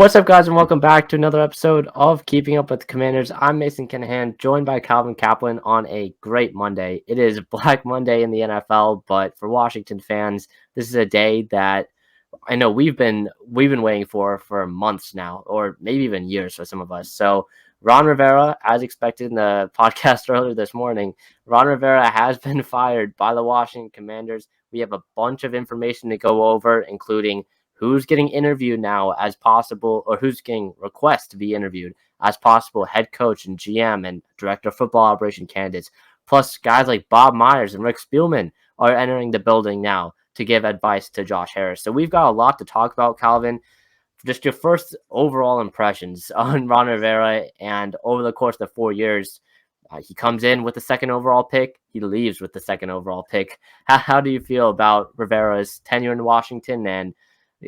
What's up, guys, and welcome back to another episode of Keeping Up with the Commanders. I'm Mason Kinahan, joined by Calvin Kaplan on a great Monday. It is Black Monday in the NFL, but for Washington fans, this is a day that I know we've been waiting for months now, or maybe even years for some of us. So Ron Rivera, as expected in the podcast earlier this morning, Ron Rivera has been fired by the Washington Commanders. We have a bunch of information to go over, including who's getting interviewed now as possible, or who's getting requests to be interviewed as possible head coach and GM and director of football operation candidates. Plus, guys like Bob Myers and Rick Spielman are entering the building now to give advice to Josh Harris. So we've got a lot to talk about, Calvin. Just your first overall impressions on Ron Rivera, and over the course of 4 years, he comes in with the second overall pick. He leaves with the second overall pick. How do you feel about Rivera's tenure in Washington, and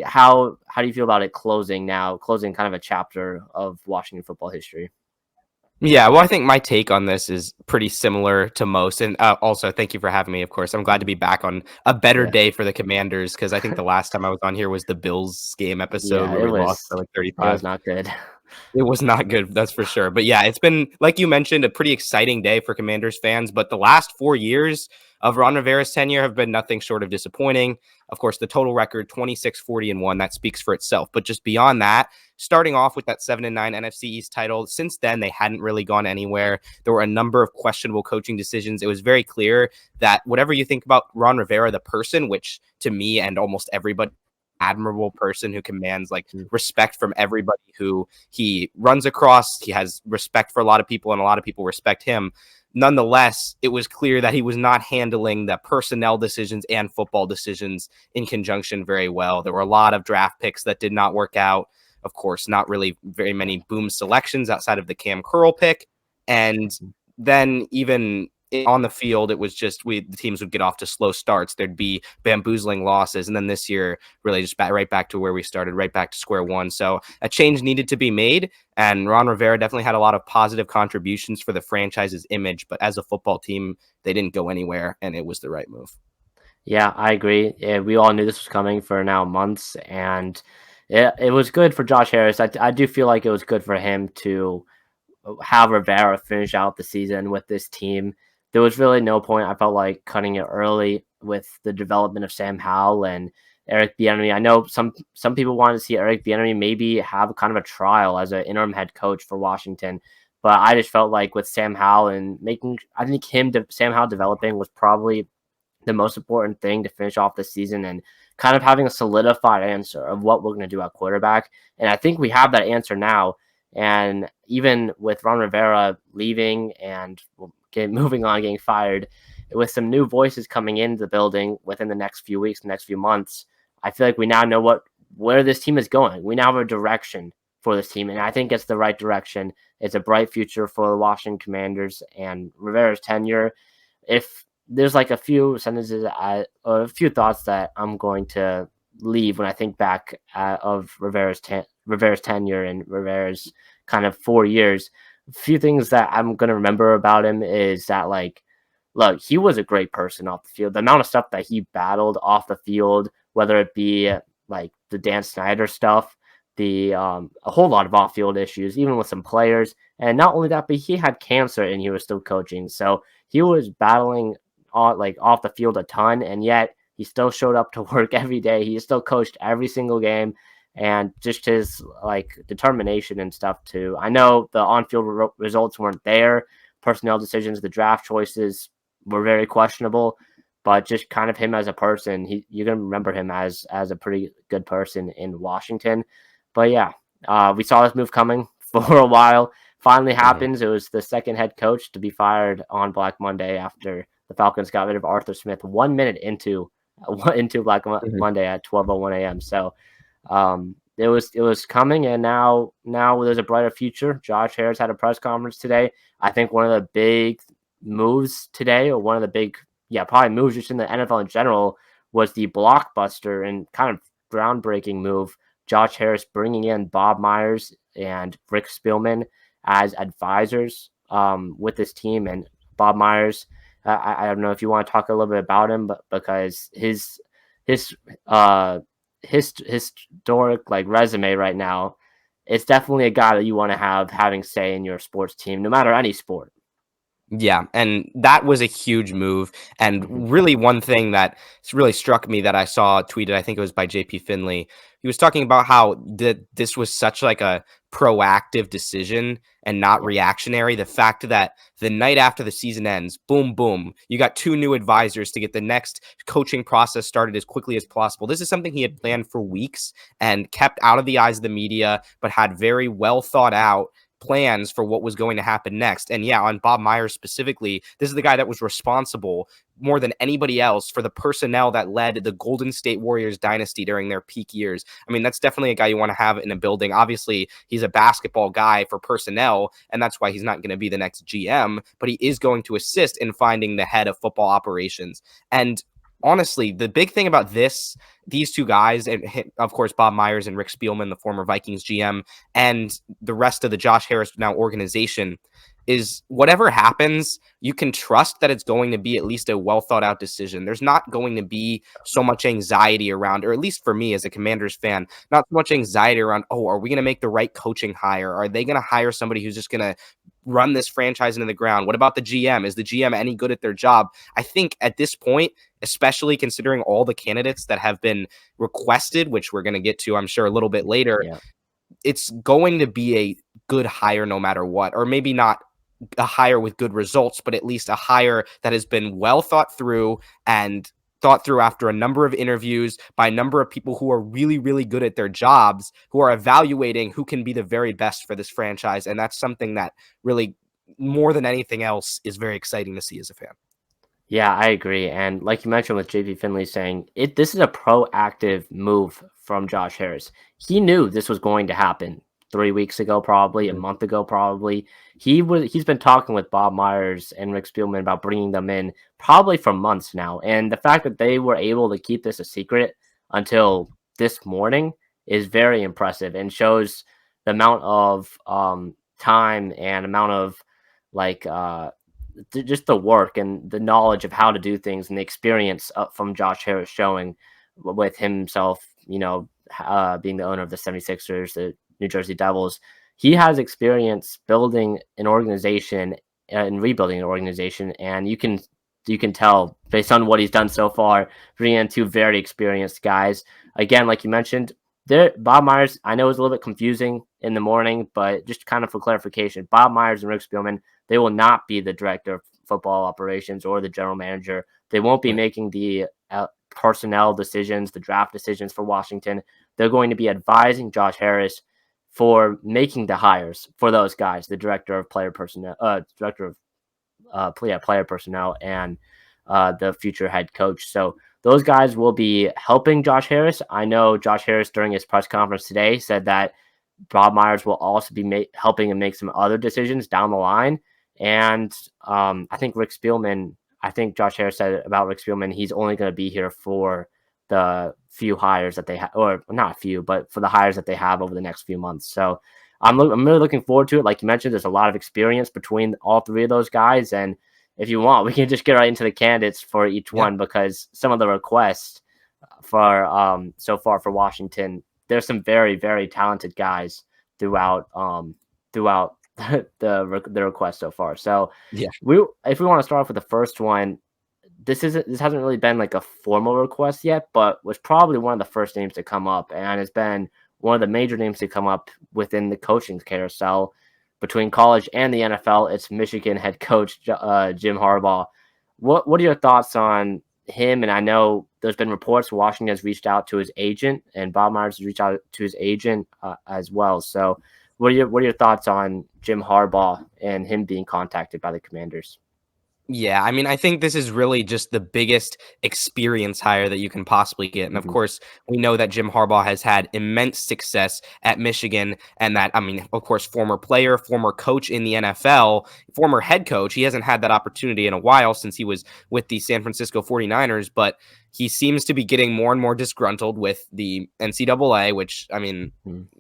how do you feel about it closing kind of a chapter of Washington football history? Yeah, well, I think my take on this is pretty similar to most. And also, thank you for having me, of course. I'm glad to be back on a better day for the Commanders, because I think the last time I was on here was the Bills game episode where we lost by like 35. It was not good. It was not good, that's for sure. But yeah, it's been, like you mentioned, a pretty exciting day for Commanders fans. But the last 4 years of Ron Rivera's tenure have been nothing short of disappointing. Of course, the total record, 26-40-1, that speaks for itself. But just beyond that, starting off with that 7-9 NFC East title, since then, they hadn't really gone anywhere. There were a number of questionable coaching decisions. It was very clear that whatever you think about Ron Rivera, the person, which to me and almost everybody, admirable person who commands like respect from everybody who he runs across. He has respect for a lot of people, and a lot of people respect him. Nonetheless, it was clear that he was not handling the personnel decisions and football decisions in conjunction very well. There were a lot of draft picks that did not work out. Of course, not really very many boom selections outside of the Cam Curl pick. And then even on the field, it was just the teams would get off to slow starts. There'd be bamboozling losses. And then this year, really just right back to where we started, right back to square one. So a change needed to be made. And Ron Rivera definitely had a lot of positive contributions for the franchise's image. But as a football team, they didn't go anywhere, and it was the right move. Yeah, I agree. Yeah, we all knew this was coming for now months. And it was good for Josh Harris. I do feel like it was good for him to have Rivera finish out the season with this team. There was really no point, I felt like, cutting it early with the development of Sam Howell and Eric Bieniemy. I know some people wanted to see Eric Bieniemy maybe have kind of a trial as an interim head coach for Washington, but I just felt like with Sam Howell and Sam Howell developing was probably the most important thing to finish off the season, and kind of having a solidified answer of what we're going to do at quarterback. And I think we have that answer now. And even with Ron Rivera leaving and moving on, getting fired, with some new voices coming into the building within the next few weeks, the next few months, I feel like we now know where this team is going. We now have a direction for this team, and I think it's the right direction. It's a bright future for the Washington Commanders and Rivera's tenure. If there's like a few sentences or a few thoughts that I'm going to leave when I think back of Rivera's tenure and Rivera's kind of 4 years, a few things that I'm going to remember about him is that, like, look, he was a great person off the field. The amount of stuff that he battled off the field, whether it be like the Dan Snyder stuff, a whole lot of off-field issues, even with some players. And not only that, but he had cancer and he was still coaching. So he was battling off the field a ton, and yet he still showed up to work every day. He still coached every single game, and just his determination and stuff too. I know the on-field results weren't there. Personnel decisions, the draft choices were very questionable, but just kind of him as a person, you're going to remember him as a pretty good person in Washington. But yeah, we saw this move coming for a while. Finally happens. It was the second head coach to be fired on Black Monday after the Falcons got rid of Arthur Smith 1 minute into Black Monday at 12:01 a.m. So it was coming, and now there's a brighter future. Josh Harris had a press conference today. I think one of the big moves today, or one of the big, probably moves just in the NFL in general, was the blockbuster and kind of groundbreaking move. Josh Harris bringing in Bob Myers and Rick Spielman as advisors with this team. And Bob Myers, I don't know if you want to talk a little bit about him, but because his historic resume right now it's definitely a guy that you want to have having say in your sports team, no matter any sport. Yeah, and that was a huge move. And Hmm. really, one thing that really struck me that I saw tweeted, I think it was by JP Finley. He was talking about how this was such like a proactive decision and not Yeah, reactionary. The fact that the night after the season ends, boom, boom, you got 2 new advisors to get the next coaching process started as quickly as possible. This is something he had planned for weeks and kept out of the eyes of the media, but had very well thought out plans for what was going to happen next. And yeah, on Bob Myers specifically, this is the guy that was responsible more than anybody else for the personnel that led the Golden State Warriors dynasty during their peak years. I mean, that's definitely a guy you want to have in a building. Obviously, he's a basketball guy for personnel, and that's why he's not going to be the next GM, but he is going to assist in finding the head of football operations. And honestly, the big thing about these two guys, and of course Bob Myers and Rick Spielman, the former Vikings GM, and the rest of the Josh Harris now organization, is whatever happens, you can trust that it's going to be at least a well thought out decision. There's not going to be so much anxiety around, or at least for me as a Commanders fan, not so much anxiety around, oh, are we going to make the right coaching hire? Are they going to hire somebody who's just going to run this franchise into the ground? What about the GM? Is the GM any good at their job? I think at this point, especially considering all the candidates that have been requested, which we're going to get to, I'm sure, a little bit later, yeah. it's going to be a good hire no matter what, or maybe not a hire with good results, but at least a hire that has been well thought through and thought through after a number of interviews by a number of people who are really, really good at their jobs, who are evaluating who can be the very best for this franchise. And that's something that really, more than anything else, is very exciting to see as a fan. Yeah, I agree. And like you mentioned with JP Finley saying this is a proactive move from Josh Harris. He knew this was going to happen 3 weeks ago, probably a Mhm. month ago, probably. He's been talking with Bob Myers and Rick Spielman about bringing them in probably for months now. And the fact that they were able to keep this a secret until this morning is very impressive and shows the amount of time and amount of like just the work and the knowledge of how to do things and the experience from Josh Harris showing with himself, being the owner of the 76ers, the New Jersey Devils. He has experience building an organization and rebuilding an organization, and you can tell based on what he's done so far, bringing in two very experienced guys. Again, like you mentioned, Bob Myers, I know, is a little bit confusing in the morning, but just kind of for clarification, Bob Myers and Rick Spielman, they will not be the director of football operations or the general manager. They won't be Right. making the personnel decisions, the draft decisions for Washington. They're going to be advising Josh Harris for making the hires for those guys, the director of player personnel, director of player personnel, and the future head coach. So those guys will be helping Josh Harris. I know Josh Harris during his press conference today said that Bob Myers will also be helping him make some other decisions down the line. And I think Josh Harris said about Rick Spielman, he's only going to be here for the few hires that they have, or not a few, but for the hires that they have over the next few months. So I'm really looking forward to it. Like you mentioned, there's a lot of experience between all three of those guys. And if you want, we can just get right into the candidates for each Yeah. one, because some of the requests for so far for Washington, there's some very, very talented guys throughout the request so far. So Yeah. if we want to start off with the first one, this hasn't really been like a formal request yet, but was probably one of the first names to come up, and it's been one of the major names to come up within the coaching carousel between college and the NFL. It's Michigan head coach Jim Harbaugh. What are your thoughts on him? And I know there's been reports Washington has reached out to his agent, and Bob Myers has reached out to his agent as well. So, what are your thoughts on Jim Harbaugh and him being contacted by the Commanders? Yeah, I mean, I think this is really just the biggest experience hire that you can possibly get. And of Hmm. course, we know that Jim Harbaugh has had immense success at Michigan, and that, I mean, of course, former player, former coach in the NFL, former head coach. He hasn't had that opportunity in a while since he was with the San Francisco 49ers, but he seems to be getting more and more disgruntled with the NCAA, which, I mean,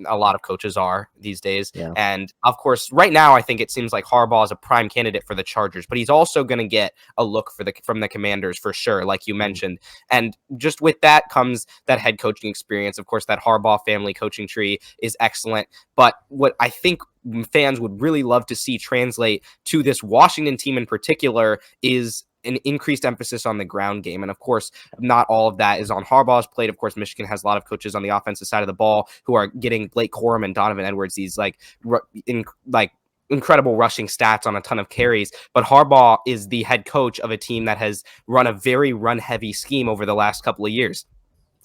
a lot of coaches are these days. Yeah. And of course, right now, I think it seems like Harbaugh is a prime candidate for the Chargers, but he's also going to get a look from the Commanders for sure, like you mentioned. And just with that comes that head coaching experience. Of course, that Harbaugh family coaching tree is excellent. But what I think fans would really love to see translate to this Washington team in particular is an increased emphasis on the ground game. And of course, not all of that is on Harbaugh's plate. Of course, Michigan has a lot of coaches on the offensive side of the ball who are getting Blake Corum and Donovan Edwards these incredible rushing stats on a ton of carries. But Harbaugh is the head coach of a team that has run a very run-heavy scheme over the last couple of years.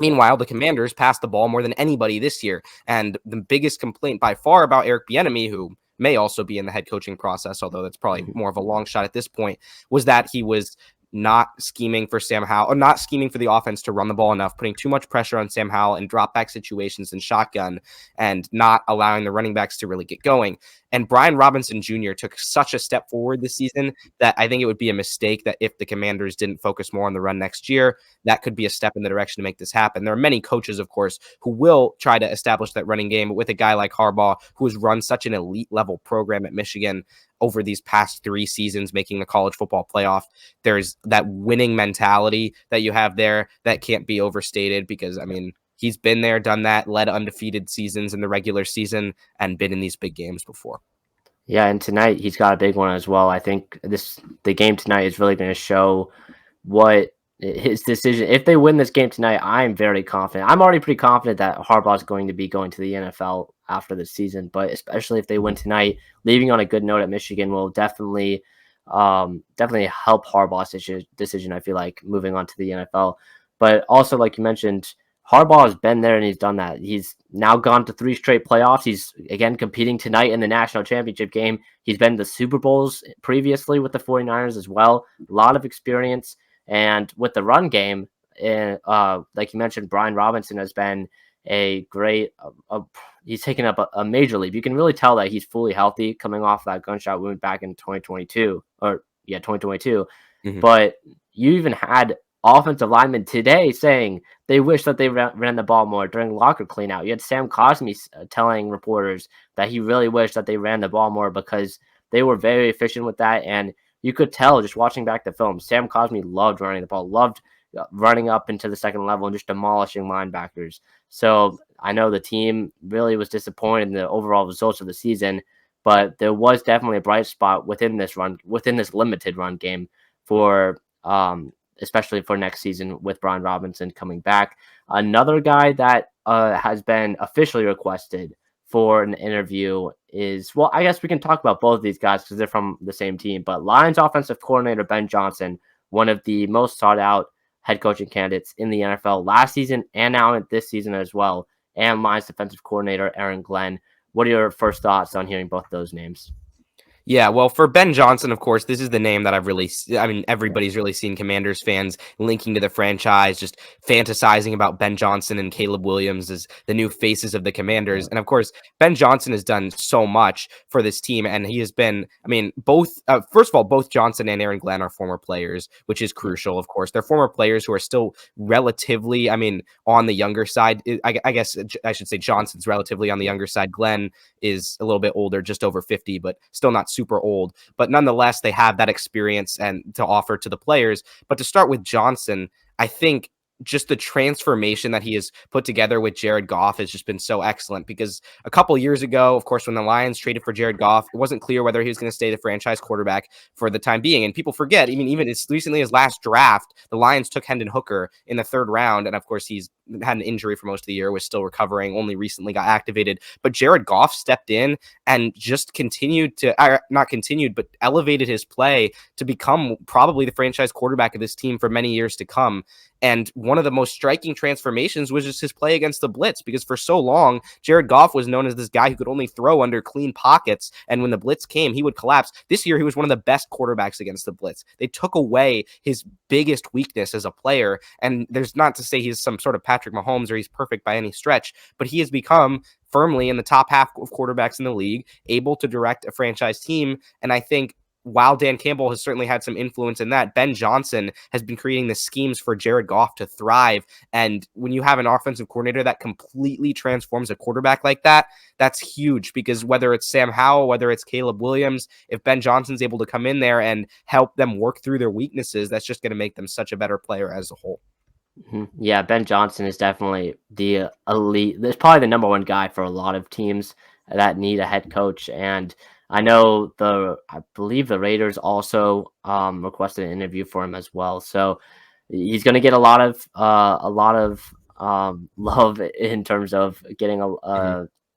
Meanwhile, the Commanders passed the ball more than anybody this year. And the biggest complaint by far about Eric Bieniemy, who may also be in the head coaching process, although that's probably more of a long shot at this point, was that he was not scheming for Sam Howell, or not scheming for the offense to run the ball enough, putting too much pressure on Sam Howell in drop back situations and shotgun, and not allowing the running backs to really get going. And Brian Robinson Jr. took such a step forward this season that I think it would be a mistake that if the Commanders didn't focus more on the run next year, that could be a step in the direction to make this happen. There are many coaches, of course, who will try to establish that running game, but with a guy like Harbaugh, who has run such an elite level program at Michigan over these past 3 seasons, making the college football playoff, there's that winning mentality that you have there that can't be overstated because, I mean, he's been there, done that, led undefeated seasons in the regular season, and been in these big games before. Yeah, and tonight he's got a big one as well. I think the game tonight is really going to show what his decision. If they win this game tonight, I'm very confident. I'm already pretty confident that Harbaugh is going to be going to the NFL after this season, but especially if they win tonight, leaving on a good note at Michigan will definitely help Harbaugh's decision, I feel like, moving on to the NFL. But also, like you mentioned, Harbaugh has been there and he's done that. He's now gone to 3 straight playoffs. He's again competing tonight in the national championship game. He's been to Super Bowls previously with the 49ers as well. A lot of experience. And with the run game, like you mentioned, Brian Robinson has been a great he's taken up a major leap. You can really tell that he's fully healthy coming off that gunshot wound back in 2022. But you even had offensive linemen today saying they wish that they ran the ball more during locker cleanout. You had Sam Cosmi telling reporters that he really wished that they ran the ball more because they were very efficient with that. And you could tell just watching back the film, Sam Cosmi loved running the ball, loved running up into the second level and just demolishing linebackers. So I know the team really was disappointed in the overall results of the season, but there was definitely a bright spot within this limited run game for especially for next season with Brian Robinson coming back. Another guy that has been officially requested for an interview is, well, I guess we can talk about both of these guys because they're from the same team, but Lions offensive coordinator Ben Johnson, one of the most sought out head coaching candidates in the NFL last season and now this season as well, and Lions defensive coordinator Aaron Glenn. What are your first thoughts on hearing both those names? Yeah, well, for Ben Johnson, of course, this is the name that everybody's really seen Commanders fans linking to the franchise, just fantasizing about Ben Johnson and Caleb Williams as the new faces of the Commanders. And of course, Ben Johnson has done so much for this team. And he has been, first of all, both Johnson and Aaron Glenn are former players, which is crucial, of course. They're former players who are still relatively, on the younger side. I guess I should say Johnson's relatively on the younger side. Glenn is a little bit older, just over 50, but still not super old, but nonetheless, they have that experience and to offer to the players. But to start with Johnson, I think just the transformation that he has put together with Jared Goff has just been so excellent because a couple years ago, of course, when the Lions traded for Jared Goff, it wasn't clear whether he was going to stay the franchise quarterback for the time being. And people forget, even as recently as last draft, the Lions took Hendon Hooker in the 3rd round. And of course, he's had an injury for most of the year, was still recovering, only recently got activated. But Jared Goff stepped in and just elevated his play to become probably the franchise quarterback of this team for many years to come. And one of the most striking transformations was just his play against the blitz, because for so long, Jared Goff was known as this guy who could only throw under clean pockets. And when the blitz came, he would collapse. This year, he was one of the best quarterbacks against the blitz. They took away his biggest weakness as a player. And there's not to say he's some sort of Patrick Mahomes or he's perfect by any stretch, but he has become firmly in the top half of quarterbacks in the league, able to direct a franchise team. And I think while Dan Campbell has certainly had some influence in that, Ben Johnson has been creating the schemes for Jared Goff to thrive. And when you have an offensive coordinator that completely transforms a quarterback like that, that's huge, because whether it's Sam Howell, whether it's Caleb Williams, if Ben Johnson's able to come in there and help them work through their weaknesses, that's just going to make them such a better player as a whole. Yeah, Ben Johnson is definitely the elite. There's probably the number one guy for a lot of teams that need a head coach. And I know I believe the Raiders also requested an interview for him as well. So he's going to get a lot of love in terms of getting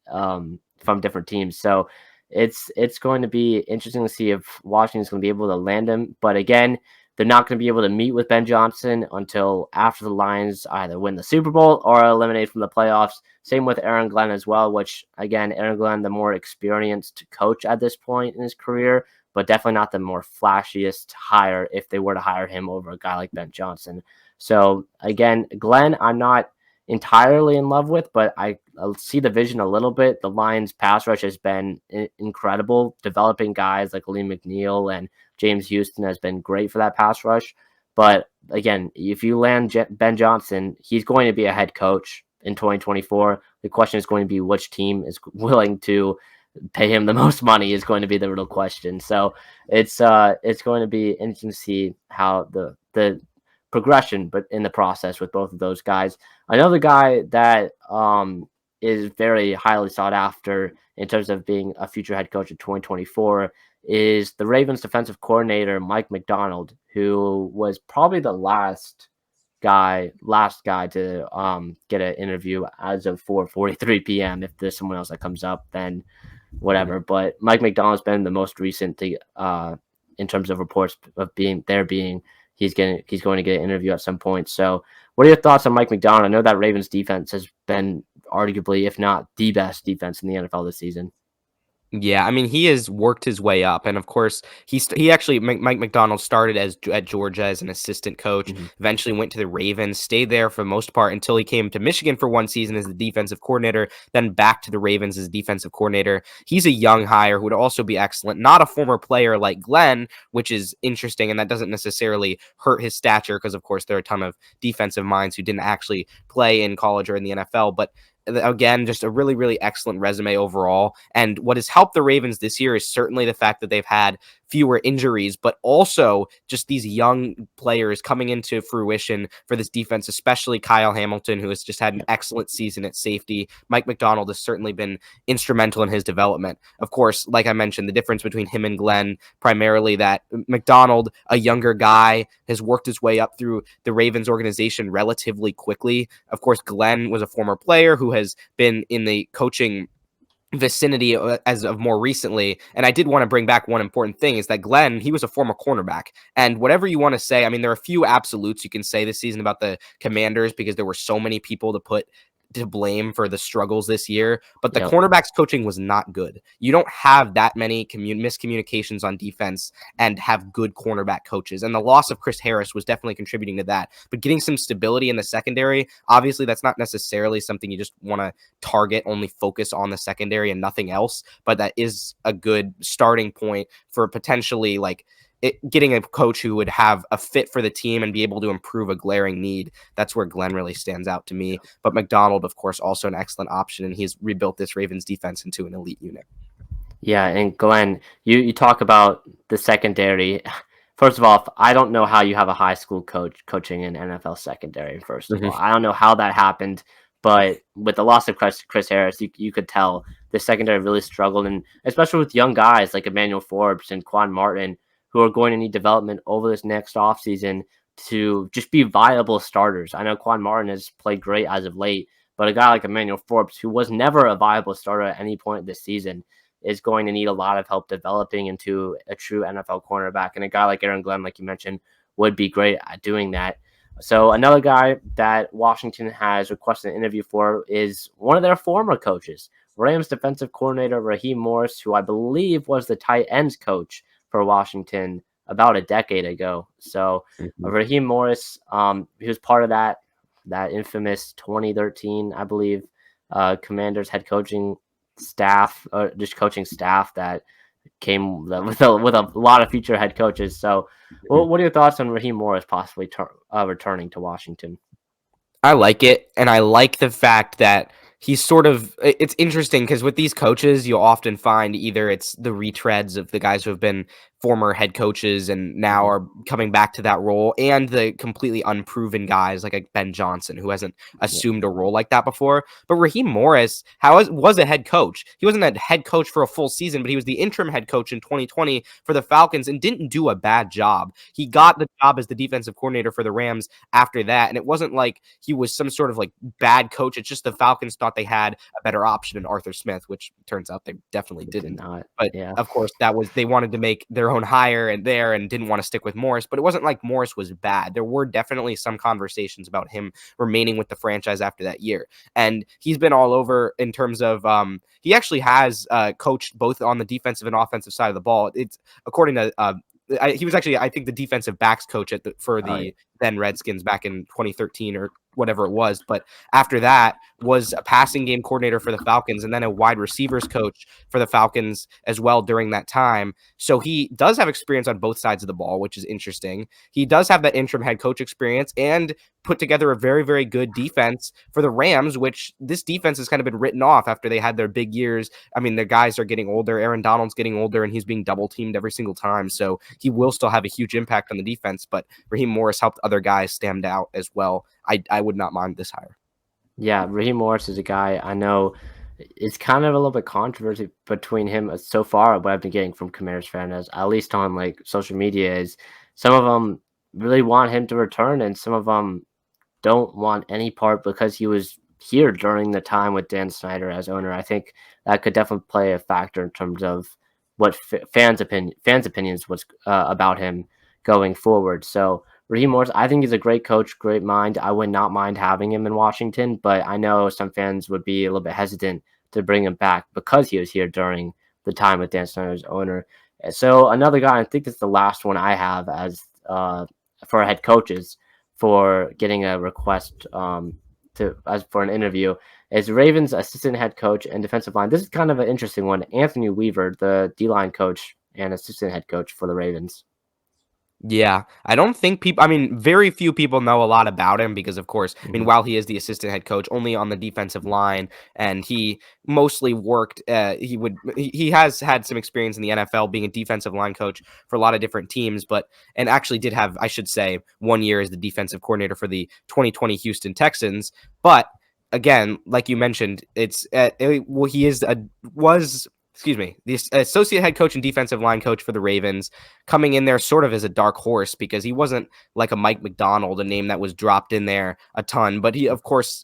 from different teams. So it's going to be interesting to see if Washington's going to be able to land him. But again, they're not going to be able to meet with Ben Johnson until after the Lions either win the Super Bowl or are eliminated from the playoffs. Same with Aaron Glenn as well, which, again, Aaron Glenn, the more experienced coach at this point in his career, but definitely not the more flashiest hire if they were to hire him over a guy like Ben Johnson. So, again, Glenn, I'm not entirely in love with, but I see the vision a little bit. The Lions pass rush has been incredible. Developing guys like Lee McNeil and James Houston has been great for that pass rush. But again, if you land Ben Johnson, he's going to be a head coach in 2024. The question is going to be which team is willing to pay him the most money is going to be the real question. So it's going to be interesting to see how the progression, but in the process with both of those guys. Another guy that is very highly sought after in terms of being a future head coach in 2024 is the Ravens defensive coordinator, Mike MacDonald, who was probably the last guy to get an interview as of 4:43 p.m. If there's someone else that comes up, then whatever. But Mike MacDonald's been the most recent in terms of reports of he's going to get an interview at some point. So what are your thoughts on Mike MacDonald? I know that Ravens defense has been arguably, if not the best defense in the NFL this season. Yeah, I mean, he has worked his way up, and of course, he actually Mike MacDonald started at Georgia as an assistant coach. Eventually, went to the Ravens, stayed there for the most part until he came to Michigan for one season as the defensive coordinator, then back to the Ravens as defensive coordinator. He's a young hire who would also be excellent, not a former player like Glenn, which is interesting, and that doesn't necessarily hurt his stature because, of course, there are a ton of defensive minds who didn't actually play in college or in the NFL, but again, just a really, really excellent resume overall. And what has helped the Ravens this year is certainly the fact that they've had fewer injuries, but also just these young players coming into fruition for this defense, especially Kyle Hamilton, who has just had an excellent season at safety. Mike MacDonald has certainly been instrumental in his development. Of course, like I mentioned, the difference between him and Glenn, primarily that MacDonald, a younger guy, has worked his way up through the Ravens organization relatively quickly. Of course, Glenn was a former player who has been in the coaching vicinity as of more recently. And I did want to bring back one important thing is that Glenn, he was a former cornerback. And whatever you want to say, I mean, there are a few absolutes you can say this season about the Commanders because there were so many people to blame for the struggles this year, but the cornerbacks coaching was not good. You don't have that many miscommunications on defense and have good cornerback coaches. And the loss of Chris Harris was definitely contributing to that. But getting some stability in the secondary, obviously that's not necessarily something you just want to target, only focus on the secondary and nothing else. But that is a good starting point for potentially getting a coach who would have a fit for the team and be able to improve a glaring need. That's where Glenn really stands out to me. But MacDonald, of course, also an excellent option, and he's rebuilt this Ravens defense into an elite unit. Yeah, and Glenn, you talk about the secondary. First of all, I don't know how you have a high school coach coaching an NFL secondary, first of all. I don't know how that happened, but with the loss of Chris Harris, you could tell the secondary really struggled, and especially with young guys like Emmanuel Forbes and Quan Martin, who are going to need development over this next offseason to just be viable starters. I know Quan Martin has played great as of late, but a guy like Emmanuel Forbes, who was never a viable starter at any point this season, is going to need a lot of help developing into a true NFL cornerback. And a guy like Aaron Glenn, like you mentioned, would be great at doing that. So another guy that Washington has requested an interview for is one of their former coaches, Rams defensive coordinator Raheem Morris, who I believe was the tight ends coach for Washington about a decade ago. So Raheem Morris, he was part of that infamous 2013, I believe, Commanders head coaching staff, just coaching staff that came with a lot of future head coaches. So, what are your thoughts on Raheem Morris possibly returning to Washington? I like it, and I like the fact that he's sort of it's interesting because with these coaches, you'll often find either it's the retreads of the guys who have been former head coaches and now are coming back to that role, and the completely unproven guys like Ben Johnson, who hasn't assumed a role like that before. But Raheem Morris was a head coach. He wasn't a head coach for a full season, but he was the interim head coach in 2020 for the Falcons and didn't do a bad job. He got the job as the defensive coordinator for the Rams after that, and it wasn't like he was some sort of like bad coach. It's just the Falcons thought they had a better option in Arthur Smith, which turns out they definitely didn't. But of course, they wanted to make their own hire and didn't want to stick with Morris. But it wasn't like Morris was bad. There were definitely some conversations about him remaining with the franchise after that year, and he's been all over in terms of he actually has coached both on the defensive and offensive side of the ball. It's according to he was actually, I think, the defensive backs coach for the then Redskins back in 2013 or whatever it was. But after that was a passing game coordinator for the Falcons and then a wide receivers coach for the Falcons as well during that time. So he does have experience on both sides of the ball, which is interesting. He does have that interim head coach experience and put together a very, very good defense for the Rams, which this defense has kind of been written off after they had their big years. I mean, the guys are getting older. Aaron Donald's getting older and he's being double teamed every single time. So he will still have a huge impact on the defense, but Raheem Morris helped other guys stand out as well. I would not mind this hire. Yeah, Raheem Morris is a guy I know it's kind of a little bit controversy between him so far. What I've been getting from Commanders fans, at least on like social media, is some of them really want him to return and some of them don't want any part because he was here during the time with Dan Snyder as owner. I think that could definitely play a factor in terms of what fans' opinions was about him going forward. So Raheem Morris, I think he's a great coach, great mind. I would not mind having him in Washington, but I know some fans would be a little bit hesitant to bring him back because he was here during the time with Dan Snyder as owner. So another guy, I think this is the last one I have as for head coaches for getting a request for an interview is Ravens assistant head coach and defensive line. This is kind of an interesting one. Anthony Weaver, the D-line coach and assistant head coach for the Ravens. Yeah, I don't think very few people know a lot about him because, of course, while he is the assistant head coach, only on the defensive line, and he mostly worked, he has had some experience in the NFL being a defensive line coach for a lot of different teams, and actually did have, I should say, 1 year as the defensive coordinator for the 2020 Houston Texans. But again, like you mentioned, the associate head coach and defensive line coach for the Ravens, coming in there sort of as a dark horse because he wasn't like a Mike MacDonald, a name that was dropped in there a ton. But he, of course,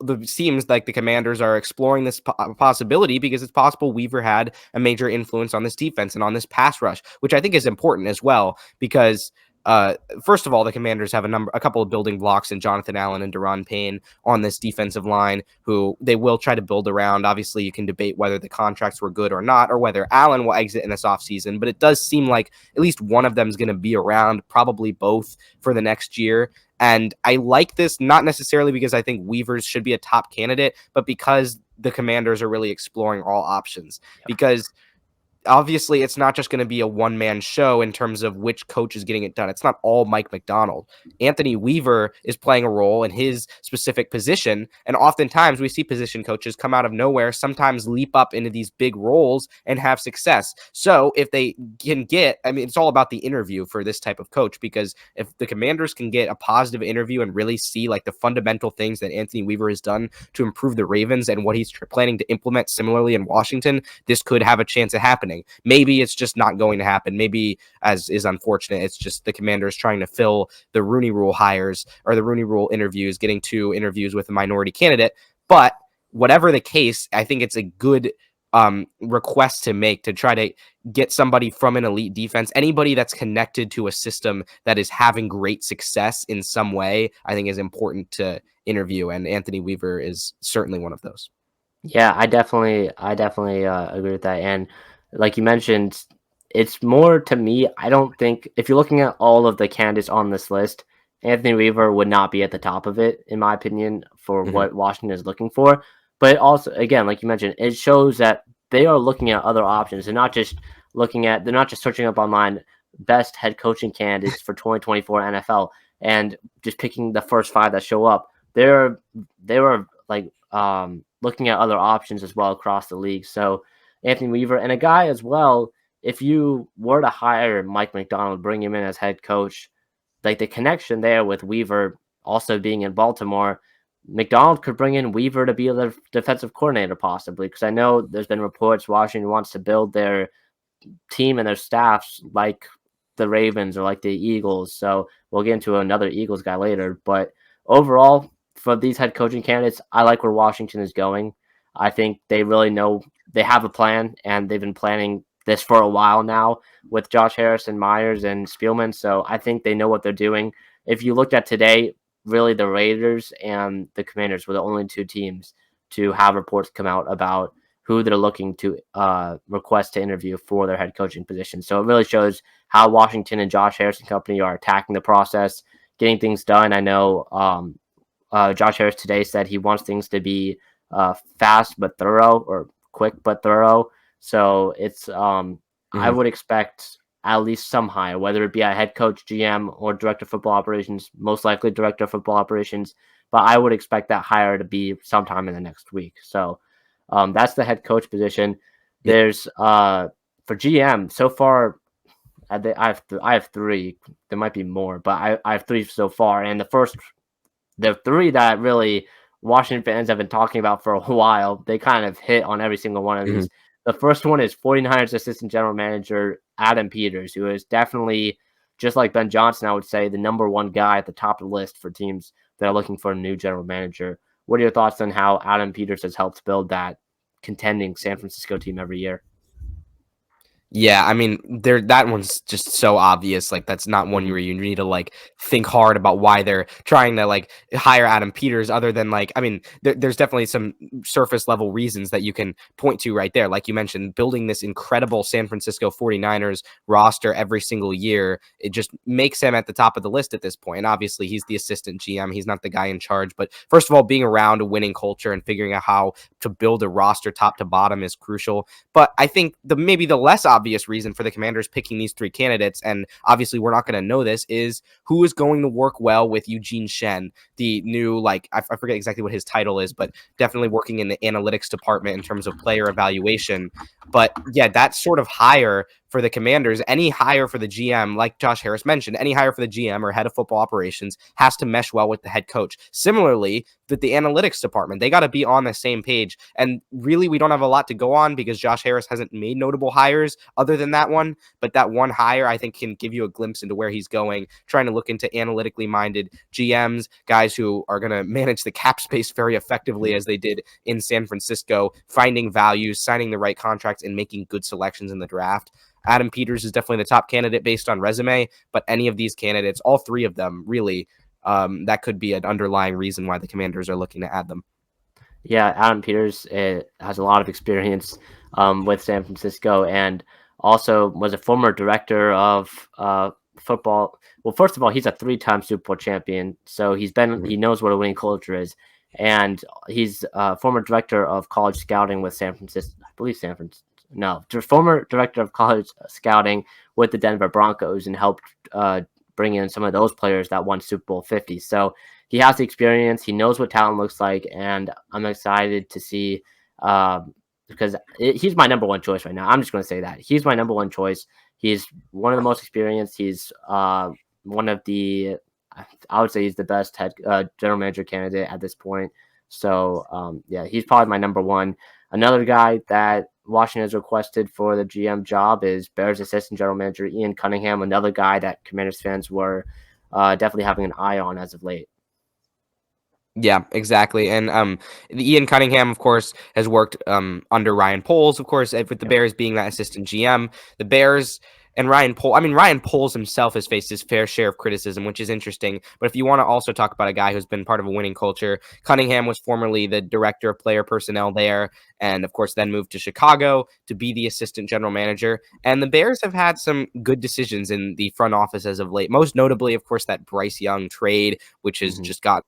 it seems like the Commanders are exploring this possibility because it's possible Weaver had a major influence on this defense and on this pass rush, which I think is important as well because first of all, the Commanders have a couple of building blocks in Jonathan Allen and Daron Payne on this defensive line who they will try to build around. Obviously, you can debate whether the contracts were good or not, or whether Allen will exit in this offseason, but it does seem like at least one of them is going to be around, probably both for the next year. And I like this, not necessarily because I think Weavers should be a top candidate, but because the Commanders are really exploring all options. Because obviously, it's not just going to be a one-man show in terms of which coach is getting it done. It's not all Mike MacDonald. Anthony Weaver is playing a role in his specific position, and oftentimes we see position coaches come out of nowhere, sometimes leap up into these big roles and have success. So if they can it's all about the interview for this type of coach, because if the Commanders can get a positive interview and really see like the fundamental things that Anthony Weaver has done to improve the Ravens and what he's planning to implement similarly in Washington, this could have a chance of happening. Maybe it's just not going to happen. Maybe, as is unfortunate, it's just the Commanders trying to fill the Rooney Rule hires or the Rooney Rule interviews, getting 2 interviews with a minority candidate. But whatever the case, I think it's a good request to make to try to get somebody from an elite defense. Anybody that's connected to a system that is having great success in some way, I think is important to interview. And Anthony Weaver is certainly one of those. Yeah, I definitely agree with that. And like you mentioned, it's more to me, I don't think if you're looking at all of the candidates on this list, Anthony Weaver would not be at the top of it, in my opinion, for what Washington is looking for. But also, again, like you mentioned, it shows that they are looking at other options and not just, looking at, they're not just searching up online best head coaching candidates for 2024 NFL and just picking the first 5 that show up. They were like looking at other options as well across the league. So Anthony Weaver, and a guy as well, if you were to hire Mike MacDonald, bring him in as head coach, like the connection there with Weaver also being in Baltimore, MacDonald could bring in Weaver to be the defensive coordinator possibly, because I know there's been reports Washington wants to build their team and their staffs like the Ravens or like the Eagles. So we'll get into another Eagles guy later. But overall, for these head coaching candidates, I like where Washington is going. I think they really know they have a plan, and they've been planning this for a while now with Josh Harris and Myers and Spielman. So I think they know what they're doing. If you looked at today, really the Raiders and the Commanders were the only 2 teams to have reports come out about who they're looking to request to interview for their head coaching position. So it really shows how Washington and Josh Harris and company are attacking the process, getting things done. I know Josh Harris today said he wants things to be fast but thorough, or quick but thorough. So it's I would expect at least some hire, whether it be a head coach, GM, or director of football operations, most likely director of football operations. But I would expect that hire to be sometime in the next week. So that's the head coach position. There's for GM so far. I have 3. There might be more, but I have 3 so far. And the 3 that really Washington fans have been talking about for a while, they kind of hit on every single one of these. The first one is 49ers assistant general manager Adam Peters, who is definitely, just like Ben Johnson, I would say, the number 1 guy at the top of the list for teams that are looking for a new general manager. What are your thoughts on how Adam Peters has helped build that contending San Francisco team every year? Yeah, I mean, that one's just so obvious. Like, that's not one where you need to like think hard about why they're trying to like hire Adam Peters, other than like, I mean, there's definitely some surface level reasons that you can point to right there. Like you mentioned, building this incredible San Francisco 49ers roster every single year, it just makes him at the top of the list at this point. And obviously, he's the assistant GM. He's not the guy in charge. But first of all, being around a winning culture and figuring out how to build a roster top to bottom is crucial. But I think maybe the less obvious reason for the Commanders picking these 3 candidates, and obviously we're not going to know this, is who is going to work well with Eugene Shen, the new, like, I forget exactly what his title is, but definitely working in the analytics department in terms of player evaluation. But yeah, that sort of hire for the Commanders, any hire for the GM, like Josh Harris mentioned, any hire for the GM or head of football operations has to mesh well with the head coach. Similarly, with the analytics department, they got to be on the same page. And really, we don't have a lot to go on because Josh Harris hasn't made notable hires other than that one. But that one hire, I think, can give you a glimpse into where he's going, trying to look into analytically minded GMs, guys who are going to manage the cap space very effectively as they did in San Francisco, finding values, signing the right contracts, and making good selections in the draft. Adam Peters is definitely the top candidate based on resume, but any of these candidates, all 3 of them, really, that could be an underlying reason why the Commanders are looking to add them. Yeah, Adam Peters has a lot of experience with San Francisco, and also was a former director of football. Well, first of all, he's a 3-time Super Bowl champion, so he knows what a winning culture is, and he's former director of college scouting with San Francisco. I believe former director of college scouting with the Denver Broncos, and helped bring in some of those players that won Super Bowl 50. So he has the experience. He knows what talent looks like, and I'm excited to see because he's my number 1 choice right now. I'm just going to say that he's my number 1 choice. He's one of the most experienced. He's one of the, I would say he's the best head general manager candidate at this point. So yeah, he's probably my number 1. Another guy that Washington has requested for the GM job is Bears assistant general manager Ian Cunningham, another guy that Commanders fans were definitely having an eye on as of late. Yeah, exactly. And Ian Cunningham, of course, has worked under Ryan Poles, of course, with the Bears being that assistant GM. The Bears and Ryan Poles himself has faced his fair share of criticism, which is interesting. But if you want to also talk about a guy who's been part of a winning culture, Cunningham was formerly the director of player personnel there, and of course then moved to Chicago to be the assistant general manager. And the Bears have had some good decisions in the front office as of late. Most notably, of course, that Bryce Young trade, which has just got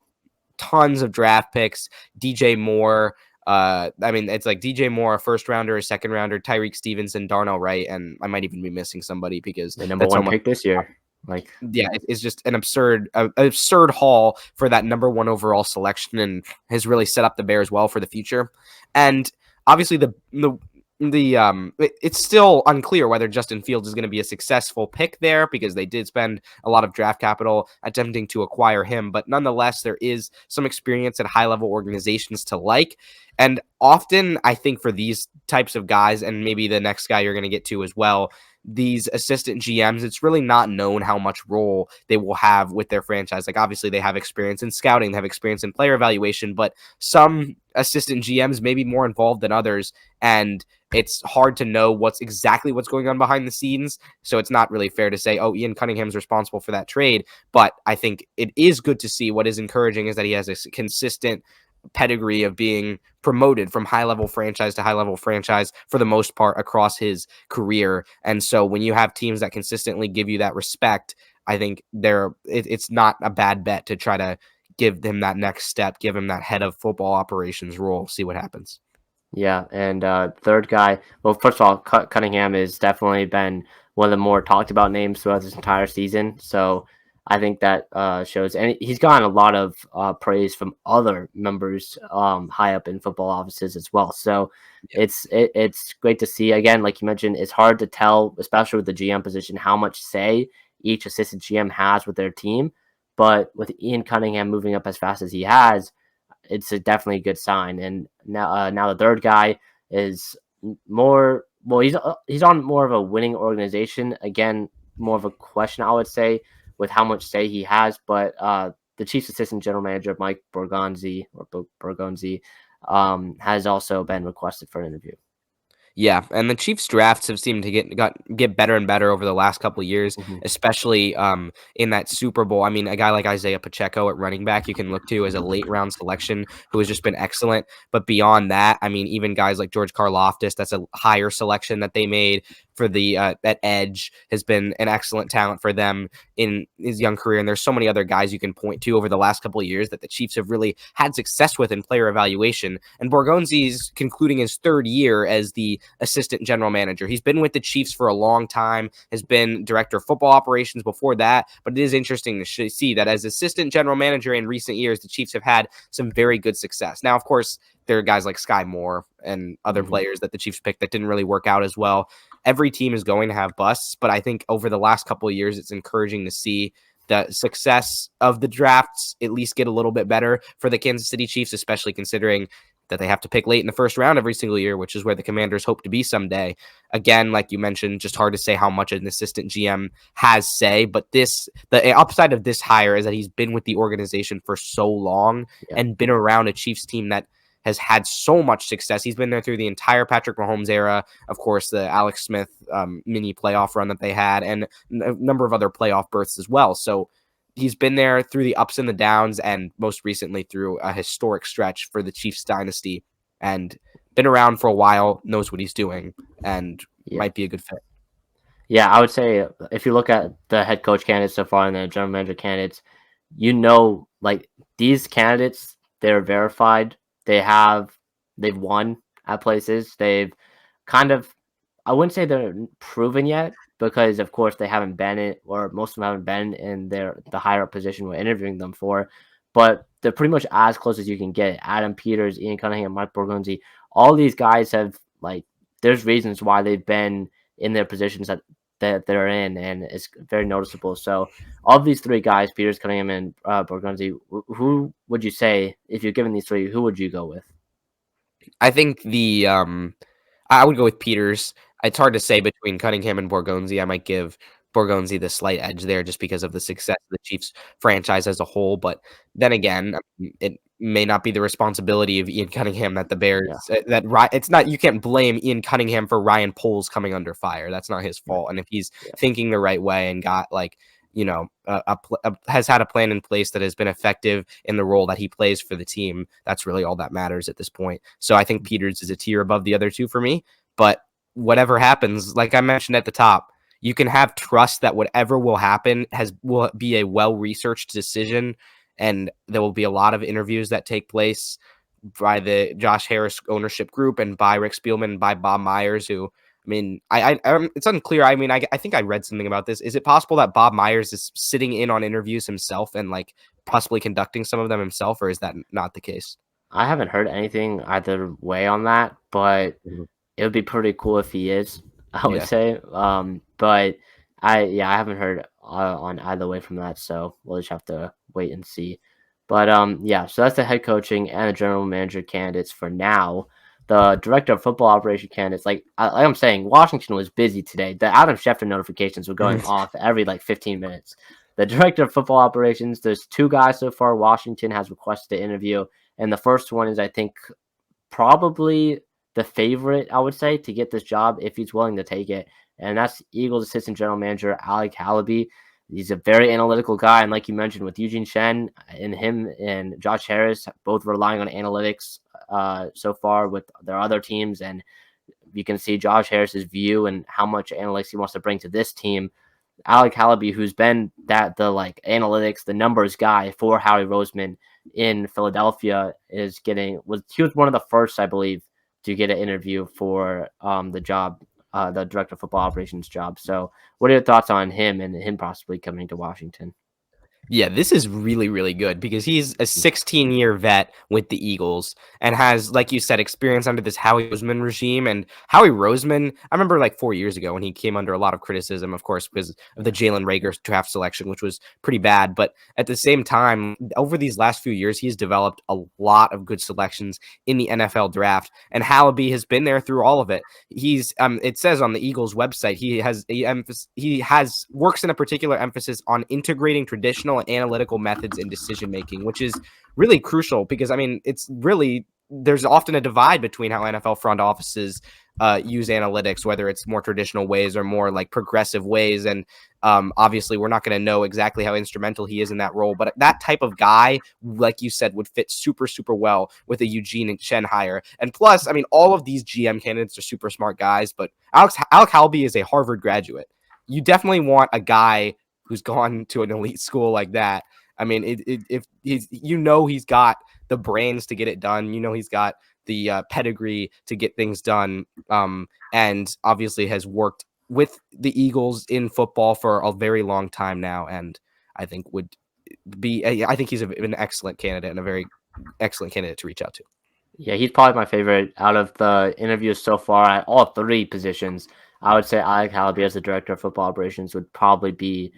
tons of draft picks, DJ Moore, I mean, it's like DJ Moore, a first rounder, a second rounder, Tyreek Stevenson, Darnell Wright, and I might even be missing somebody because The number that's so one much. pick this year. Like, Yeah, it's just an absurd haul for that number one overall selection, and has really set up the Bears well for the future. And obviously, it's still unclear whether Justin Fields is going to be a successful pick there, because they did spend a lot of draft capital attempting to acquire him. But nonetheless, there is some experience at high level organizations to like. And often, I think for these types of guys, and maybe the next guy you're going to get to as well, these assistant GMs, it's really not known how much role they will have with their franchise. Like, obviously, they have experience in scouting, they have experience in player evaluation, but some assistant GMs may be more involved than others, and it's hard to know what's going on behind the scenes. So it's not really fair to say, oh, Ian Cunningham's responsible for that trade. But I think it is good to see. What is encouraging is that he has a consistent pedigree of being promoted from high level franchise to high level franchise for the most part across his career. And so when you have teams that consistently give you that respect, I think it's not a bad bet to try to give him that next step, give him that head of football operations role, see what happens. yeah, and third guy. Well, first of all, Cunningham has definitely been one of the more talked about names throughout this entire season. So I think that shows, and he's gotten a lot of praise from other members high up in football offices as well. So it's great to see. Again, like you mentioned, it's hard to tell, especially with the GM position, how much say each assistant GM has with their team. But with Ian Cunningham moving up as fast as he has, it's definitely a good sign. And now the third guy is more. Well, he's on more of a winning organization. Again, more of a question, I would say, with how much say he has. But the Chiefs assistant general manager, Mike Borgonzi, has also been requested for an interview. Yeah, and the Chiefs drafts have seemed to get better and better over the last couple of years, especially in that Super Bowl. I mean, a guy like Isaiah Pacheco at running back you can look to as a late round selection who has just been excellent. But beyond that, I mean, even guys like George Karlaftis, that's a higher selection that they made for the at edge, has been an excellent talent for them in his young career. And there's so many other guys you can point to over the last couple of years that the Chiefs have really had success with in player evaluation. And Borgonzi's concluding his third year as the assistant general manager. He's been with the Chiefs for a long time, has been director of football operations before that. But it is interesting to see that as assistant general manager in recent years, the Chiefs have had some very good success. Now, of course, there are guys like Sky Moore and other players that the Chiefs picked that didn't really work out as well. Every team is going to have busts, but I think over the last couple of years, it's encouraging to see the success of the drafts at least get a little bit better for the Kansas City Chiefs, especially considering that they have to pick late in the first round every single year, which is where the Commanders hope to be someday. Again, like you mentioned, just hard to say how much an assistant GM has say, but the upside of this hire is that he's been with the organization for so long and been around a Chiefs team that has had so much success. He's been there through the entire Patrick Mahomes era, of course, the Alex Smith mini playoff run that they had, and a number of other playoff berths as well. So he's been there through the ups and the downs, and most recently through a historic stretch for the Chiefs dynasty, and been around for a while, knows what he's doing, and might be a good fit. Yeah, I would say if you look at the head coach candidates so far and the general manager candidates, like these candidates, they're verified. They've won at places. They've kind of, I wouldn't say they're proven yet, because of course they haven't been in, or most of them haven't been in the higher up position we're interviewing them for, but they're pretty much as close as you can get. Adam Peters, Ian Cunningham, Mike Borgonzi, all these guys have, like, there's reasons why they've been in their positions that they're in, and it's very noticeable. So of these three guys, Peters, Cunningham, and Borgonzi, who would you say, if you're given these three, who would you go with? I think I would go with Peters. It's hard to say between Cunningham and Borgonzi. I might give Borgonzi the slight edge there just because of the success of the Chiefs franchise as a whole. But then again, it may not be the responsibility of Ian Cunningham that the Bears it's not, you can't blame Ian Cunningham for Ryan Poles coming under fire. That's not his fault. And if he's thinking the right way and got has had a plan in place that has been effective in the role that he plays for the team, that's really all that matters at this point. So I think Peters is a tier above the other two for me. But whatever happens, like I mentioned at the top, you can have trust that whatever will happen will be a well-researched decision, and there will be a lot of interviews that take place. by the Josh Harris ownership group and by Rick Spielman and by Bob Myers, who I mean, it's unclear. I mean, I think I read something about this. Is it possible that Bob Myers is sitting in on interviews himself and like possibly conducting some of them himself, or is that not the case? I haven't heard anything either way on that, but Mhm. it would be pretty cool if he is, I would Yeah. say. But I haven't heard on either way from that, so we'll just have to wait and see. But yeah, so that's the head coaching and the general manager candidates for now. The director of football operation candidates, like I'm saying, Washington was busy today. The Adam Schefter notifications were going off every like 15 minutes. The director of football operations, there's two guys so far Washington has requested to interview, and the first one is, I think, probably the favorite, I would say, to get this job if he's willing to take it. And that's Eagles assistant general manager Alec Halaby. He's a very analytical guy. And like you mentioned, with Eugene Chen and him and Josh Harris, both relying on analytics so far with their other teams. And you can see Josh Harris's view and how much analytics he wants to bring to this team. Alec Halaby, who's been the like analytics, the numbers guy for Howie Roseman in Philadelphia, he was one of the first, I believe, to get an interview for the job, the director of football operations job. So, what are your thoughts on him and him possibly coming to Washington? Yeah, this is really, really good because he's a 16-year vet with the Eagles and has, like you said, experience under this Howie Roseman regime. And Howie Roseman, I remember like 4 years ago when he came under a lot of criticism, of course, because of the Jalen Reagor draft selection, which was pretty bad. But at the same time, over these last few years, he's developed a lot of good selections in the NFL draft. And Halaby has been there through all of it. He's, it says on the Eagles website, he has works in a particular emphasis on integrating traditional and analytical methods in decision making, which is really crucial because I mean, it's really there's often a divide between how NFL front offices use analytics, whether it's more traditional ways or more like progressive ways. And obviously, we're not going to know exactly how instrumental he is in that role, but that type of guy, like you said, would fit super, super well with a Eugene and Chen hire. And plus, I mean, all of these GM candidates are super smart guys, but Alec Halby is a Harvard graduate. You definitely want a guy who's gone to an elite school like that. I mean, if he's got the brains to get it done, he's got the pedigree to get things done, and obviously has worked with the Eagles in football for a very long time now, and I think I think he's an excellent candidate and a very excellent candidate to reach out to. Yeah, he's probably my favorite out of the interviews so far at all three positions. I would say Alec Halaby as the director of football operations would probably be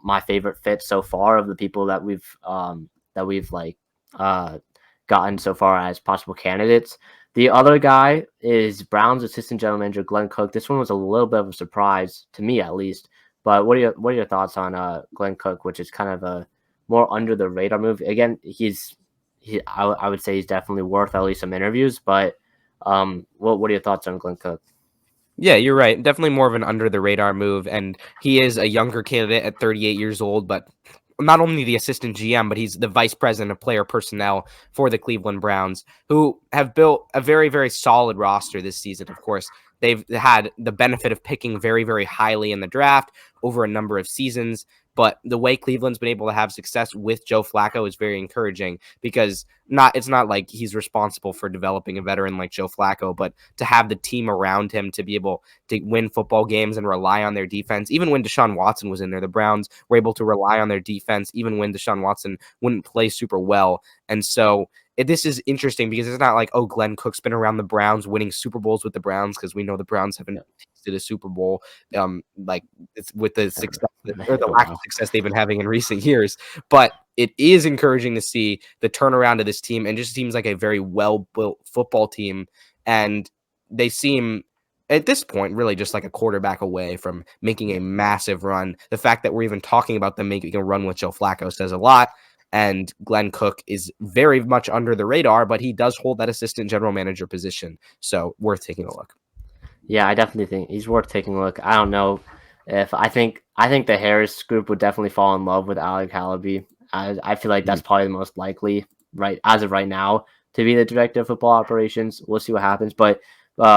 my favorite fit so far of the people that we've like gotten so far as possible candidates. The other guy is Browns assistant general manager Glenn Cook. This one was a little bit of a surprise to me, at least. But what are your thoughts on Glenn Cook, which is kind of a more under the radar move? Again, I would say he's definitely worth at least some interviews. But what are your thoughts on Glenn Cook? Yeah, you're right. Definitely more of an under the radar move. And he is a younger candidate at 38 years old, but not only the assistant GM, but he's the vice president of player personnel for the Cleveland Browns, who have built a very, very solid roster this season. Of course, they've had the benefit of picking very, very highly in the draft over a number of seasons. But the way Cleveland's been able to have success with Joe Flacco is very encouraging because it's not like he's responsible for developing a veteran like Joe Flacco, but to have the team around him to be able to win football games and rely on their defense. Even when Deshaun Watson was in there, the Browns were able to rely on their defense, even when Deshaun Watson wouldn't play super well. And so this is interesting because it's not like, oh, Glenn Cook's been around the Browns winning Super Bowls with the Browns, because we know the Browns haven't tasted a Super Bowl like it's with the success or the lack of success they've been having in recent years. But it is encouraging to see the turnaround of this team, and just seems like a very well-built football team. And they seem at this point really just like a quarterback away from making a massive run. The fact that we're even talking about them making a run with Joe Flacco says a lot. And Glenn Cook is very much under the radar, but he does hold that assistant general manager position. So worth taking a look. Yeah, I definitely think he's worth taking a look. I don't know if I think the Harris group would definitely fall in love with Alec Halaby. I feel like that's probably the most likely, right, as of right now, to be the director of football operations. We'll see what happens. But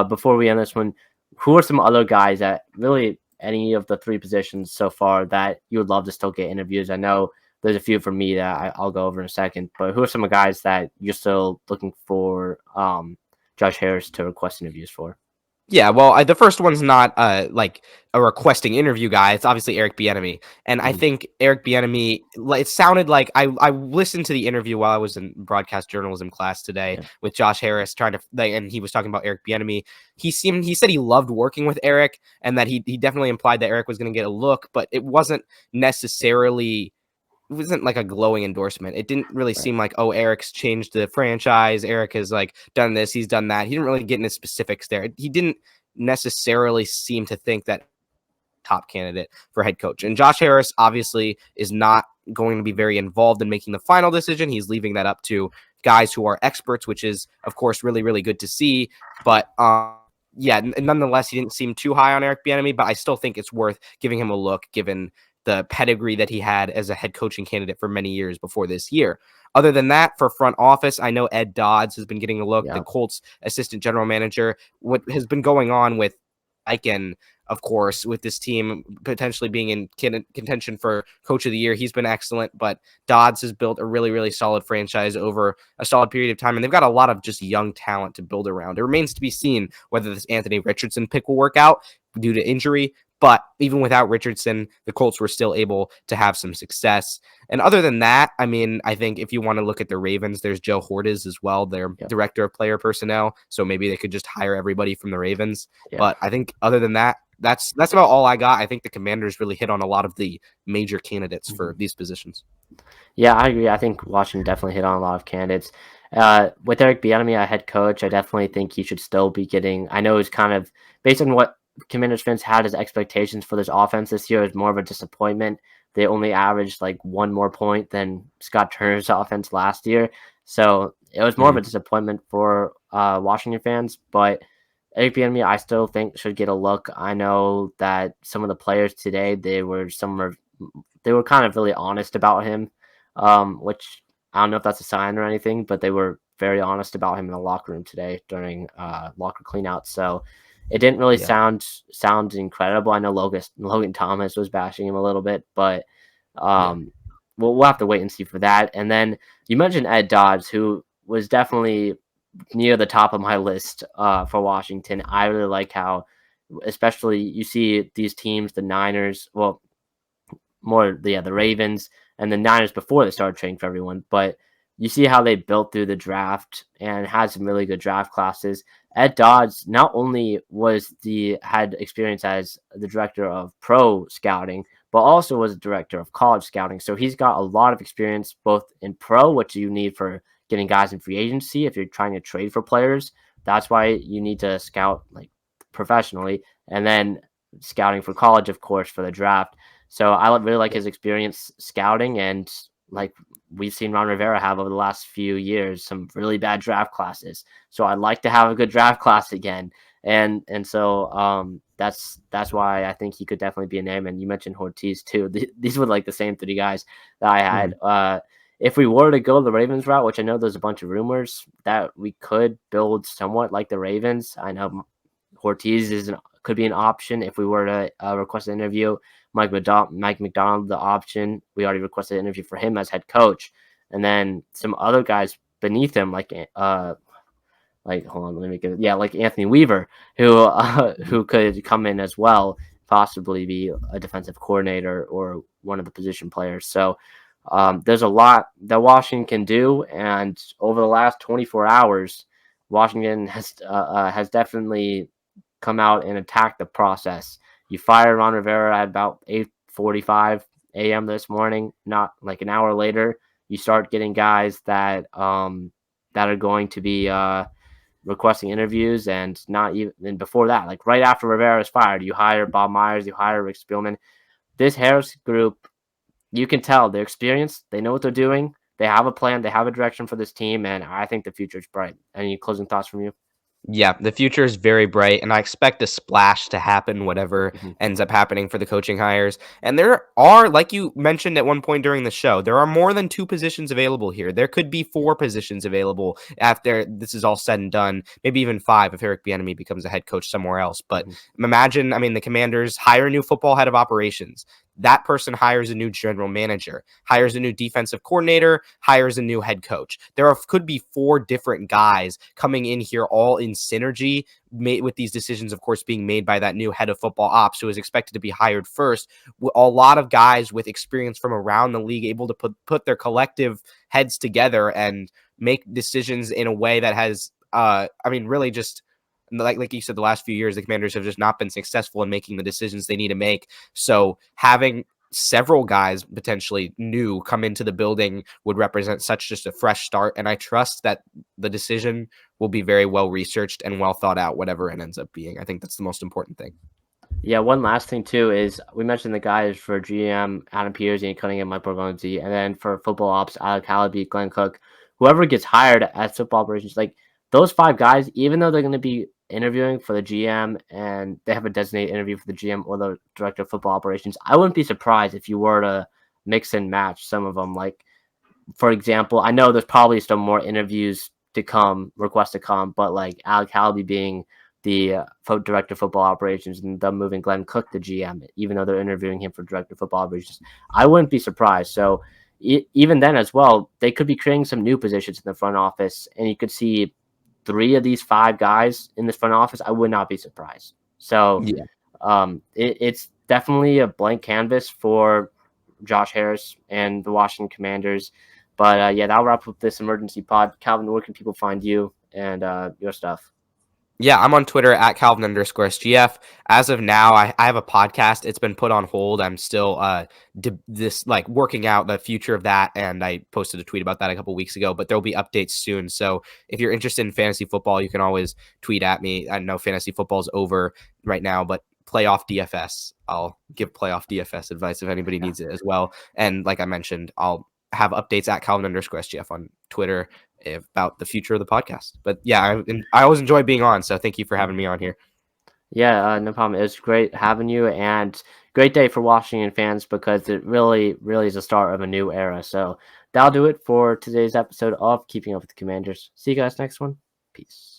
before we end this one, who are some other guys that really any of the three positions so far that you would love to still get interviews? I know there's a few for me that I'll go over in a second. But who are some of the guys that you're still looking for Josh Harris to request interviews for? Yeah, well, the first one's not like a requesting interview guy. It's obviously Eric Bieniemy, and I think Eric Bieniemy. It sounded like I listened to the interview while I was in broadcast journalism class today with Josh Harris, trying to and he was talking about Eric Bieniemy. He said he loved working with Eric, and that he definitely implied that Eric was going to get a look, but it wasn't necessarily. It wasn't like a glowing endorsement. It didn't really seem like, oh, Eric's changed the franchise. Eric has like done this. He's done that. He didn't really get into specifics there. He didn't necessarily seem to think that top candidate for head coach. And Josh Harris obviously is not going to be very involved in making the final decision. He's leaving that up to guys who are experts, which is, of course, really, really good to see. But yeah, nonetheless, he didn't seem too high on Eric Bieniemy, but I still think it's worth giving him a look given the pedigree that he had as a head coaching candidate for many years before this year. Other than that, for front office, I know Ed Dodds has been getting a look, the Colts assistant general manager. What has been going on with Eichen, of course, with this team potentially being in contention for coach of the year, he's been excellent, but Dodds has built a really, really solid franchise over a solid period of time, and they've got a lot of just young talent to build around. It remains to be seen whether this Anthony Richardson pick will work out due to injury, but even without Richardson, the Colts were still able to have some success. And other than that, I mean, I think if you want to look at the Ravens, there's Joe Hortiz as well, their director of player personnel. So maybe they could just hire everybody from the Ravens. But I think other than that, that's about all I got. I think the Commanders really hit on a lot of the major candidates for these positions. Yeah, I agree. I think Washington definitely hit on a lot of candidates. With Eric Bieniemy, a head coach, I definitely think he should still be getting. I know it's kind of based on what Commanders fans had as expectations for this offense this year is more of a disappointment. They only averaged like one more point than Scott Turner's offense last year. So it was more of a disappointment for Washington fans. But Eric Bieniemy, I still think should get a look. I know that some of the players today, they were kind of really honest about him, which I don't know if that's a sign or anything, but they were very honest about him in the locker room today during locker cleanout. So it didn't really sound incredible. I know Logan Thomas was bashing him a little bit, but we'll have to wait and see for that. And then you mentioned Ed Dodds, who was definitely near the top of my list for Washington. I really like how, especially you see these teams, the Niners, well, the Ravens and the Niners before they started trading for everyone, but you see how they built through the draft and had some really good draft classes. Ed Dodds not only had experience as the director of pro scouting, but also was a director of college scouting. So he's got a lot of experience both in pro, which you need for getting guys in free agency if you're trying to trade for players. That's why you need to scout like professionally, and then scouting for college, of course, for the draft. So I really like his experience scouting, and like we've seen Ron Rivera have over the last few years, some really bad draft classes. So I'd like to have a good draft class again. And so that's why I think he could definitely be a name. And you mentioned Ortiz too. These were like the same three guys that I had. If we were to go the Ravens route, which I know there's a bunch of rumors that we could build somewhat like the Ravens. I know Ortiz could be an option if we were to request an interview. Mike MacDonald, the option. We already requested an interview for him as head coach. And then some other guys beneath him, like hold on, let me get it. Yeah, like Anthony Weaver, who could come in as well, possibly be a defensive coordinator or one of the position players. So there's a lot that Washington can do, and over the last 24 hours, Washington has definitely come out and attacked the process. You fire Ron Rivera at about 8:45 a.m. this morning. Not like an hour later, you start getting guys that are going to be requesting interviews, and not even and before that, like right after Rivera is fired, you hire Bob Myers, you hire Rick Spielman. This Harris group, you can tell they're experienced. They know what they're doing. They have a plan. They have a direction for this team, and I think the future is bright. Any closing thoughts from you? Yeah, the future is very bright, and I expect a splash to happen, whatever ends up happening for the coaching hires. And there are, like you mentioned at one point during the show, there are more than 2 positions available here. There could be 4 positions available after this is all said and done, maybe even 5 if Eric Bieniemy becomes a head coach somewhere else. But imagine, I mean, the Commanders hire a new football head of operations. that person hires a new general manager, hires a new defensive coordinator, hires a new head coach. Could be 4 different guys coming in here all in synergy, with these decisions, of course, being made by that new head of football ops who is expected to be hired first. A lot of guys with experience from around the league able to put their collective heads together and make decisions in a way that has, really just like you said, the last few years, the Commanders have just not been successful in making the decisions they need to make. So having several guys potentially new come into the building would represent such just a fresh start. And I trust that the decision will be very well researched and well thought out, whatever it ends up being. I think that's the most important thing. Yeah, one last thing too is we mentioned the guys for GM, Adam Peters, Ian Cunningham, Mike Borgonzi, and then for football ops, Alec Hallaby, Glenn Cook, whoever gets hired as football operations, like those 5 guys, even though they're going to be interviewing for the GM and they have a designated interview for the GM or the director of football operations, I wouldn't be surprised if you were to mix and match some of them. Like, for example, I know there's probably some more interviews to come, requests to come, but like Alec Hallaby being the director of football operations and them moving Glenn Cook to GM, even though they're interviewing him for director of football operations, I wouldn't be surprised. So even then as well, they could be creating some new positions in the front office, and you could see 3 of these 5 guys in this front office. I would not be surprised. So Yeah. it's definitely a blank canvas for Josh Harris and the Washington Commanders. But yeah, that'll wrap up this emergency pod. Calvin, where can people find you and your stuff? Yeah, I'm on Twitter at Calvin_SGF. As of now, I have a podcast. It's been put on hold. I'm still working out the future of that, and I posted a tweet about that a couple weeks ago, but there'll be updates soon. So if you're interested in fantasy football, you can always tweet at me. I know fantasy football is over right now, but playoff DFS, I'll give playoff DFS advice if anybody needs it as well. And like I mentioned, I'll have updates at Calvin_SGF on Twitter about the future of the podcast. But yeah, I always enjoy being on, so thank you for having me on here. Yeah, no problem. It was great having you, and great day for Washington fans because it really, really is the start of a new era. So that'll do it for today's episode of Keeping Up with the Commanders. See you guys next one. Peace.